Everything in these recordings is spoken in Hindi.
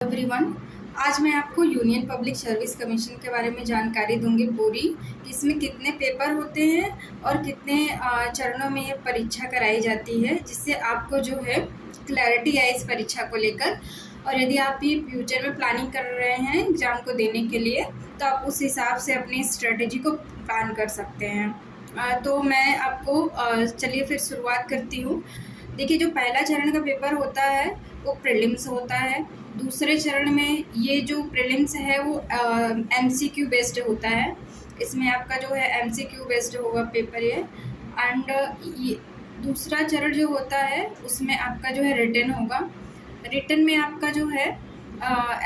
एवरीवन, आज मैं आपको यूनियन पब्लिक सर्विस कमीशन के बारे में जानकारी दूंगी पूरी कि इसमें कितने पेपर होते हैं और कितने चरणों में ये परीक्षा कराई जाती है, जिससे आपको जो है क्लैरिटी आए इस परीक्षा को लेकर। और यदि आप भी फ्यूचर में प्लानिंग कर रहे हैं एग्ज़ाम को देने के लिए, तो आप उस हिसाब से अपनी स्ट्रेटजी को प्लान कर सकते हैं। तो मैं आपको चलिए फिर शुरुआत करती हूँ। देखिए, जो पहला चरण का पेपर होता है वो प्रीलिम्स होता है। दूसरे चरण में ये जो प्रीलिम्स है वो एमसीक्यू बेस्ड होता है। इसमें आपका जो है एमसीक्यू बेस्ड होगा पेपर ये। एंड ये दूसरा चरण जो होता है उसमें आपका जो है रिटन होगा। रिटन में आपका जो है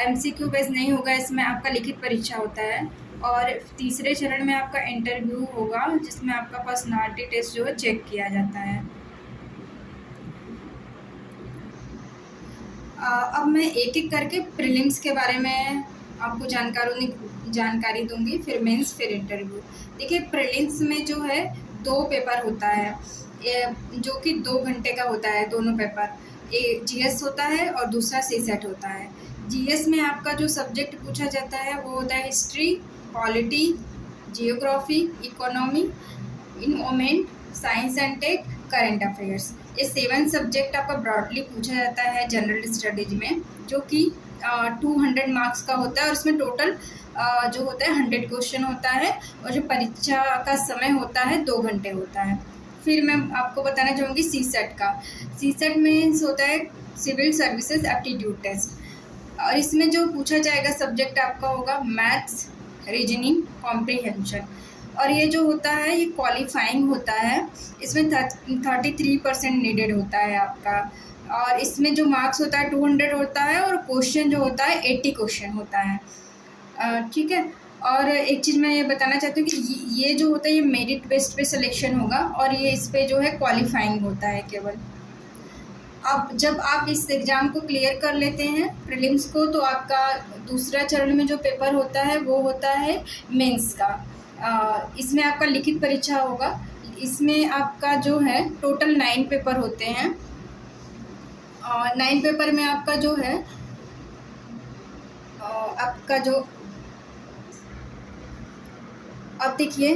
एमसीक्यू बेस्ड नहीं होगा, इसमें आपका लिखित परीक्षा होता है। और तीसरे चरण में आपका इंटरव्यू होगा, जिसमें आपका पर्सनालिटी टेस्ट जो है चेक किया जाता है। अब मैं एक एक करके प्रीलिम्स के बारे में आपको जानकारी दूंगी, फिर मेंस, फिर इंटरव्यू। देखिए, प्रीलिम्स में जो है 2 पेपर होता है, जो कि 2 घंटे का होता है दोनों पेपर। एक जीएस होता है और दूसरा सीसेट होता है। जीएस में आपका जो सब्जेक्ट पूछा जाता है वो होता है history, polity, geography, economy, environment, science and tech, current affairs. ये 7 सब्जेक्ट आपका ब्रॉडली पूछा जाता है जनरल स्टडीज में, जो कि 200 मार्क्स का होता है। और उसमें टोटल जो होता है 100 क्वेश्चन होता है। और जो परीक्षा का समय होता है 2 घंटे होता है। फिर मैं आपको बताना चाहूँगी सीसेट का। सीसेट में होता है सिविल सर्विसेज एप्टीट्यूड टेस्ट। और इसमें जो पूछा जाएगा सब्जेक्ट आपका होगा मैथ्स, रीजनिंग, कॉम्प्रीहेंशन। और ये जो होता है ये क्वालिफाइंग होता है। इसमें 33% नीडेड होता है आपका। और इसमें जो मार्क्स होता है 200 होता है। और क्वेश्चन जो होता है 80 क्वेश्चन होता है। ठीक है। और एक चीज़ मैं ये बताना चाहती हूँ कि ये जो होता है ये मेरिट बेस्ड पे सिलेक्शन होगा, और ये इस पे जो है क्वालिफाइंग होता है केवल। अब जब आप इस एग्ज़ाम को क्लियर कर लेते हैं प्रीलिम्स को, तो आपका दूसरा चरण में जो पेपर होता है वो होता है मेंस का। इसमें आपका लिखित परीक्षा होगा। इसमें आपका जो है टोटल 9 पेपर होते हैं। 9 पेपर में आपका जो है आपका जो अब देखिए,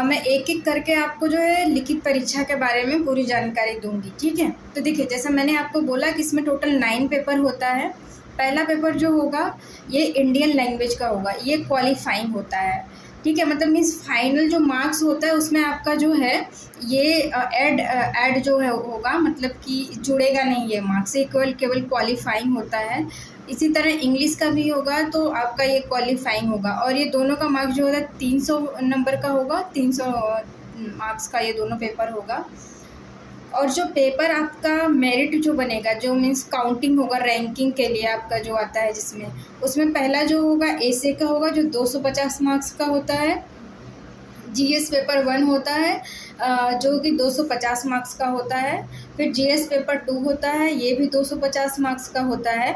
मैं एक एक करके आपको जो है लिखित परीक्षा के बारे में पूरी जानकारी दूंगी, ठीक है। तो देखिए, जैसा मैंने आपको बोला कि इसमें टोटल 9 पेपर होता है। पहला पेपर जो होगा ये इंडियन लैंग्वेज का होगा। ये क्वालिफाइंग होता है, ठीक है। मतलब मीन्स फाइनल जो मार्क्स होता है उसमें आपका जो है ये ऐड जो है होगा, मतलब कि जुड़ेगा नहीं ये मार्क्स, ये केवल क्वालिफाइंग होता है। इसी तरह इंग्लिश का भी होगा तो आपका ये क्वालिफाइंग होगा। और ये दोनों का मार्क्स जो होता है 300 नंबर का होगा। 300 मार्क्स का ये दोनों पेपर होगा। और जो पेपर आपका मेरिट जो बनेगा, जो मीन्स काउंटिंग होगा रैंकिंग के लिए आपका जो आता है, जिसमें उसमें पहला जो होगा एसे का होगा, जो 250 मार्क्स का होता है। जीएस पेपर 1 होता है, जो कि 250 मार्क्स का होता है। फिर जीएस पेपर 2 होता है, ये भी 250 मार्क्स का होता है।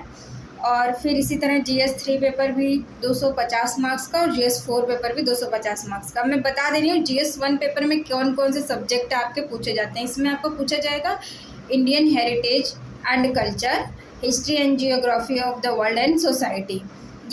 और फिर इसी तरह जीएस 3 पेपर भी 250 मार्क्स का, और जीएस 4 पेपर भी 250 मार्क्स का। मैं बता दे रही हूँ जीएस 1 पेपर में कौन कौन से सब्जेक्ट आपके पूछे जाते हैं। इसमें आपको पूछा जाएगा Indian heritage and culture, history and geography of the world and society.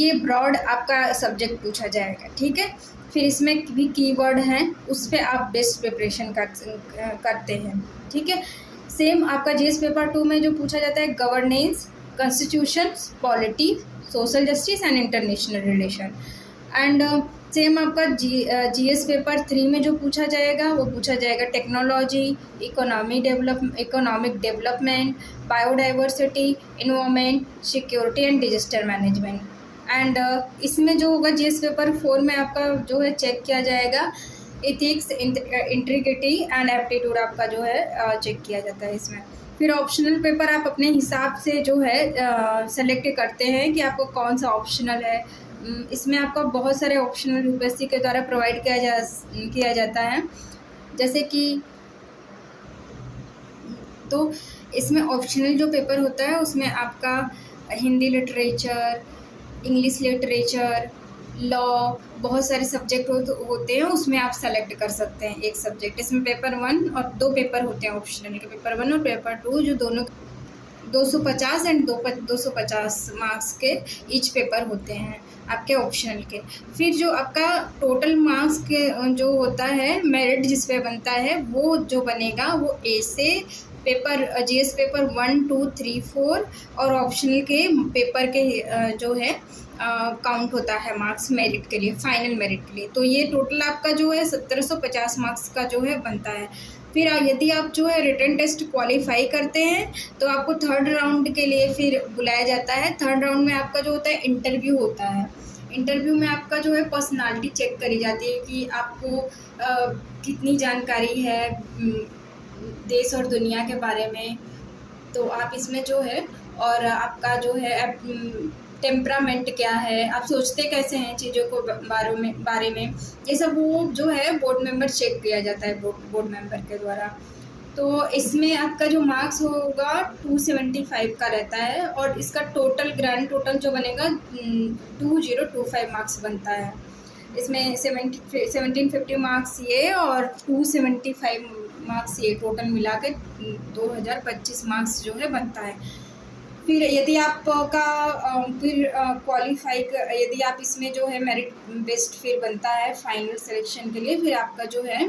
ये ब्रॉड आपका सब्जेक्ट पूछा जाएगा, ठीक है। फिर इसमें भी कीवर्ड हैं, उस पर आप बेस्ट प्रिपरेशन करते हैं, ठीक है। सेम आपका जीएस पेपर 2 में जो पूछा जाता है governance, constitution, polity, social justice and international relation. And same आपका जीएस पेपर 3 में जो पूछा जाएगा वो पूछा जाएगा technology, economic development, biodiversity, environment, security and disaster management. And इसमें जो होगा जीएस पेपर 4 में आपका जो है चेक किया जाएगा एथिक्स, इंटीग्रिटी एंड एप्टीट्यूड आपका जो है चेक किया जाता है इसमें। फिर ऑप्शनल पेपर आप अपने हिसाब से जो है सेलेक्ट करते हैं कि आपको कौन सा ऑप्शनल है। इसमें आपका बहुत सारे ऑप्शनल यूपीएससी के द्वारा प्रोवाइड किया जाता है, जैसे कि तो इसमें ऑप्शनल जो पेपर होता है उसमें आपका Hindi literature, English literature, law, बहुत सारे सब्जेक्ट होते हैं, उसमें आप सेलेक्ट कर सकते हैं एक सब्जेक्ट। इसमें पेपर 1 और 2 पेपर होते हैं ऑप्शनल के, पेपर 1 और पेपर 2, जो 250 एंड 250 मार्क्स के ईच पेपर होते हैं आपके ऑप्शनल के। फिर जो आपका टोटल मार्क्स के जो होता है मेरिट जिस पे बनता है वो जो बनेगा वो ए से पेपर जीएस पेपर 1 2 3 4 और ऑप्शनल के पेपर के जो है काउंट होता है मार्क्स मेरिट के लिए, फाइनल मेरिट के लिए। तो ये टोटल आपका जो है 1750 मार्क्स का जो है बनता है। फिर यदि आप जो है रिटन टेस्ट क्वालिफाई करते हैं तो आपको थर्ड राउंड के लिए फिर बुलाया जाता है। थर्ड राउंड में आपका जो होता है इंटरव्यू होता है। इंटरव्यू में आपका जो है पर्सनालिटी चेक करी जाती है कि आपको कितनी जानकारी है देश और दुनिया के बारे में, तो आप इसमें जो है, और आपका जो है टेम्परामेंट क्या है, आप सोचते कैसे हैं चीज़ों को बारे में ये सब वो जो है बोर्ड मेंबर चेक किया जाता है बोर्ड मेंबर के द्वारा। तो इसमें आपका जो मार्क्स होगा 275 का रहता है और इसका टोटल ग्रैंड टोटल जो बनेगा 2025 मार्क्स बनता है। इसमें 1750 मार्क्स ये और 275 मार्क्स ये टोटल मिला के 2025 मार्क्स जो है बनता है। फिर यदि आपका फिर क्वालिफाई यदि आप इसमें जो है मेरिट बेस्ड फिर बनता है फाइनल सिलेक्शन के लिए, फिर आपका जो है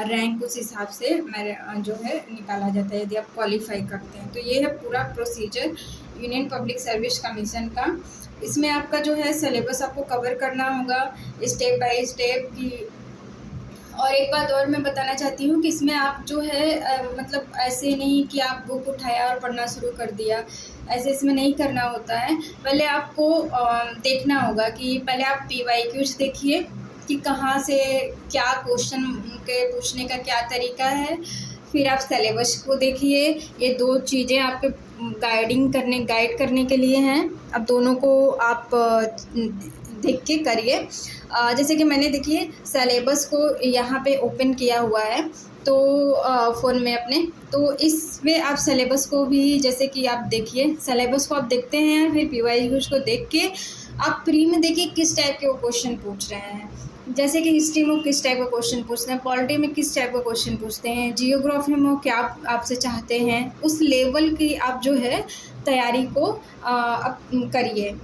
रैंक उस हिसाब से जो है निकाला जाता है यदि आप क्वालिफाई करते हैं। तो ये है पूरा procedure union public service commission का। इसमें आपका जो है सिलेबस आपको कवर करना होगा स्टेप बाय स्टेप की। और एक बात और मैं बताना चाहती हूँ कि इसमें आप जो है मतलब ऐसे नहीं कि आप बुक उठाया और पढ़ना शुरू कर दिया, ऐसे इसमें नहीं करना होता है। पहले आपको देखना होगा कि पहले आप PYQs देखिए कि कहाँ से क्या क्वेश्चन के पूछने का क्या तरीका है। फिर आप सिलेबस को देखिए, ये दो चीज़ें आपके गाइड करने के लिए हैं। अब दोनों को आप देख के करिए। जैसे कि मैंने देखिए सिलेबस को यहाँ पे ओपन किया हुआ है तो फ़ोन में अपने, तो इसमें आप सिलेबस को भी जैसे कि आप देखिए, सिलेबस को आप देखते हैं, फिर PYQs को देख के आप प्री में देखिए किस टाइप के वो क्वेश्चन पूछ रहे हैं। जैसे कि हिस्ट्री में किस टाइप का क्वेश्चन पूछते हैं, पॉलिटी में किस टाइप का क्वेश्चन पूछते हैं, जियोग्राफी में क्या आपसे चाहते हैं, उस लेवल की आप जो है तैयारी को करिए।